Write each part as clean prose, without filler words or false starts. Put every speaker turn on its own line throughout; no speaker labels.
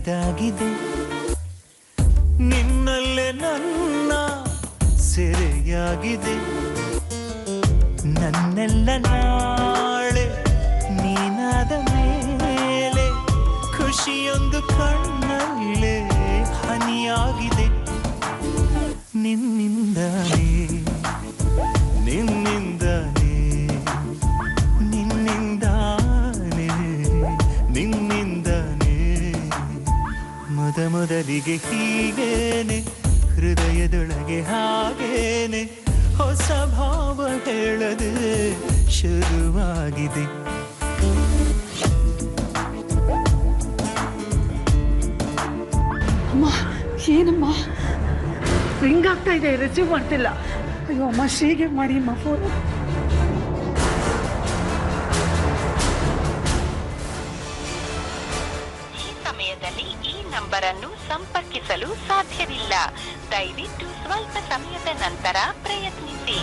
ಇದಾಗಿದೆ ನಿನ್ನಲ್ಲೇ ನನ್ನ ಸೆರೆಯಾಗಿದೆ ನನ್ನೆಲ್ಲ ನಾಳೆ ನೀನಾದ ಮೇಲೆ ಖುಷಿಯೊಂದು ಕಣ್ಣಲ್ಲೇ ಹನಿಯಾಗಿದೆ ನಿನ್ನಿಂದಾನೇ ನಿನ್ನಿಂದಾನೇ ನಿನ್ನಿಂದಾನೇ ನಿನ್ನಿಂದಾನೇ ಮೊದಲಿಗೆ ಹೀಗೇನೆ ಹೃದಯದೊಳಗೆ ಹಾಗೇನೆ ಹೊಸ ಭಾವ ಹೇಳದೆ ಶುರುವಾಗಿದೆ
ಅಮ್ಮ ಏನಮ್ಮ ರಿಂಗ್ ಆಗ್ತಾ ಇದೆ ರಿಸೀವ್ ಮಾಡ್ತಿಲ್ಲ ಅಯ್ಯೋ ಅಮ್ಮ ಶ್ರೀಗೆ ಮಾಡಿ ಅಮ್ಮ ಫೋನ್
ಈ ಸಮಯದಲ್ಲಿ ಈ ನಂಬರ್ ಅನ್ನು ಸಂಪರ್ಕಿಸಲು ಸಾಧ್ಯವಿಲ್ಲ ದಯವಿಟ್ಟು ಸ್ವಲ್ಪ ಸಮಯದ ನಂತರ ಪ್ರಯತ್ನಿಸಿ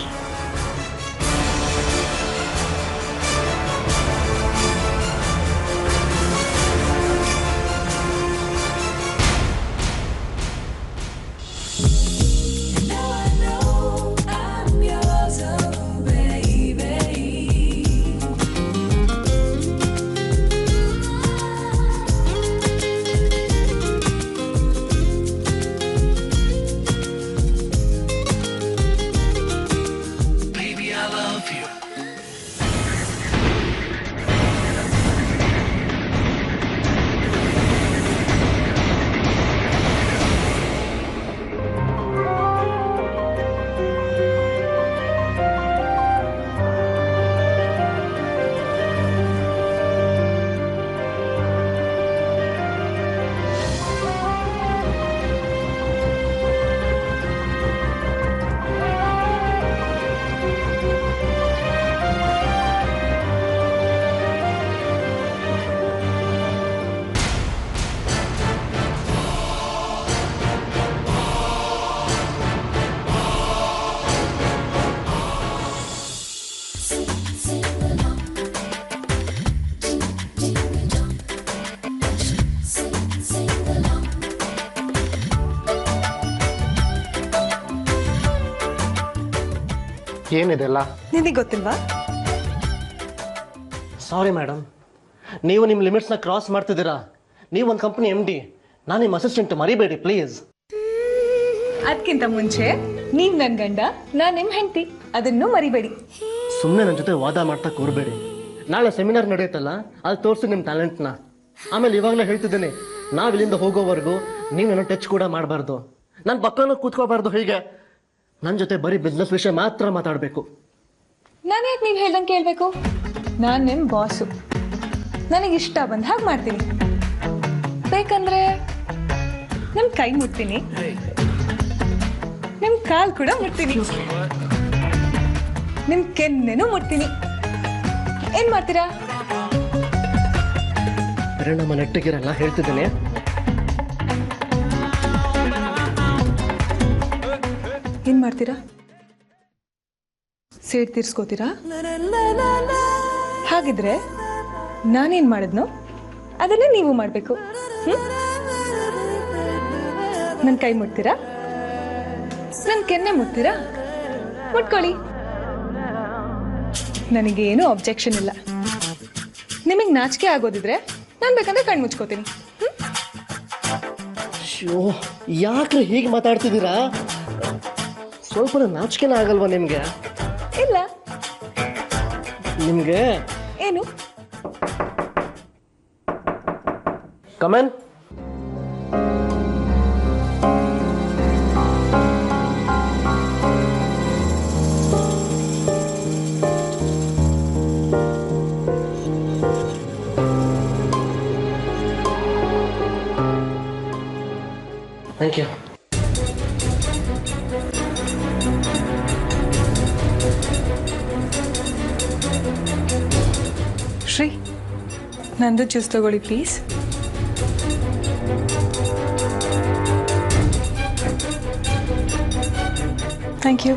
ಏನಿದೆಲ್ಲ
ನಿನಗೆ ಗೊತ್ತಿಲ್ವಾ
ಸಾರಿ ಮೇಡಮ್ ನೀವು ನಿಮ್ಮ ಲಿಮಿಟ್ಸ್ನ ಕ್ರಾಸ್ ಮಾಡ್ತಿದ್ದೀರಾ ನೀವು ಒಂದು ಕಂಪ್ನಿ MD ನಾನು ನಿಮ್ಮ ಅಸಿಸ್ಟೆಂಟ್ ಮರಿಬೇಡಿ ಪ್ಲೀಸ್
ಅದಕ್ಕಿಂತ ಮುಂಚೆ ನೀವ್ ನನ್ ಗಂಡ ನಾನ್ ನಿಮ್ ಹೆಂಡತಿ ಅದನ್ನು ಮರಿಬೇಡಿ
ಸುಮ್ಮನೆ ನನ್ನ ಜೊತೆ ವಾದ ಮಾಡ್ತಾ ಕೂರಬೇಡಿ ನಾಳೆ ಸೆಮಿನಾರ್ ನಡೆಯುತ್ತಲ್ಲ ಅಲ್ಲಿ ತೋರಿಸಿ ನಿಮ್ಮ ಟ್ಯಾಲೆಂಟ್ನ ಆಮೇಲೆ ಇವಾಗಲೇ ಹೇಳ್ತಿದ್ದೀನಿ ನಾವು ಇಲ್ಲಿಂದ ಹೋಗೋವರೆಗೂ ನೀವೇನೋ ಟಚ್ ಕೂಡ ಮಾಡಬಾರ್ದು ನಾನು ಪಕ್ಕನೂ ಕೂತ್ಕೋಬಾರ್ದು ಹೀಗೆ ನನ್ನ ಜೊತೆ ಬರೀ ಬಿಸ್ನೆಸ್ ವಿಷಯ ಮಾತ್ರ ಮಾತಾಡಬೇಕು
ನಾನು ಯಾಕೆ ನೀವು ಹೇಳ್ದಂಗೆ ಕೇಳಬೇಕು ನಾನು ನಿಮ್ಮ ಬಾಸು ನನಗೆ ಇಷ್ಟ ಬಂದ ಹಾಗೆ ಮಾಡ್ತೀನಿ ಬೇಕಂದ್ರೆ ನಿಮ್ಮ ಕೈ ಮುಟ್ತೀನಿ ನಿಮ್ಮ ಕಾಲು ಕೂಡ ಮುಟ್ತೀನಿ ನಿಮ್ಮ ಕೆನ್ನೆನೂ ಮುಟ್ತೀನಿ ಏನು ಮಾಡ್ತೀರಾ
ಪರಿಣಾಮ ನೆಟ್ಟಿಗಿರಲ್ಲ ಹೇಳ್ತಿದ್ದೀನಿ
ಏನು ಮಾಡ್ತೀರಾ ಸೇಡ್ ತೀರ್ಸ್ಕೋತೀರಾ ಹಾಗಿದ್ರೆ ನಾನೇನು ಮಾಡಿದ್ನೋ ಅದನ್ನೇ ನೀವು ಮಾಡಬೇಕು ನನ್ನ ಕೈ ಮುಟ್ತೀರಾ ನನ್ನ ಕೆನ್ನೆ ಮುಟ್ತೀರಾ ಮುಟ್ಕೊಳ್ಳಿ ನನಗೇನು ಅಬ್ಜೆಕ್ಷನ್ ಇಲ್ಲ ನಿಮಗೆ ನಾಚಿಕೆ ಆಗೋದಿದ್ರೆ ನಾನು ಬೇಕಂದ್ರೆ ಕಣ್ಣು ಮುಚ್ಕೋತೀನಿ
ಶೋ ಯಾಕ್ರೆ ಹೀಗೆ ಮಾತಾಡ್ತಿದ್ದೀರಾ ಸ್ವಲ್ಪ ನಾಚಿಕೆನ ಆಗಲ್ವಾ ನಿಮ್ಗೆ
ಇಲ್ಲ
ನಿಮ್ಗೆ
ಏನು
ಕಮೆನ್ ಥ್ಯಾಂಕ್ ಯು
ಶ್ರೀ ನಂದು ಜ್ಯೂಸ್ ತಗೊಳ್ಳಿ ಪ್ಲೀಸ್ ಥ್ಯಾಂಕ್ ಯು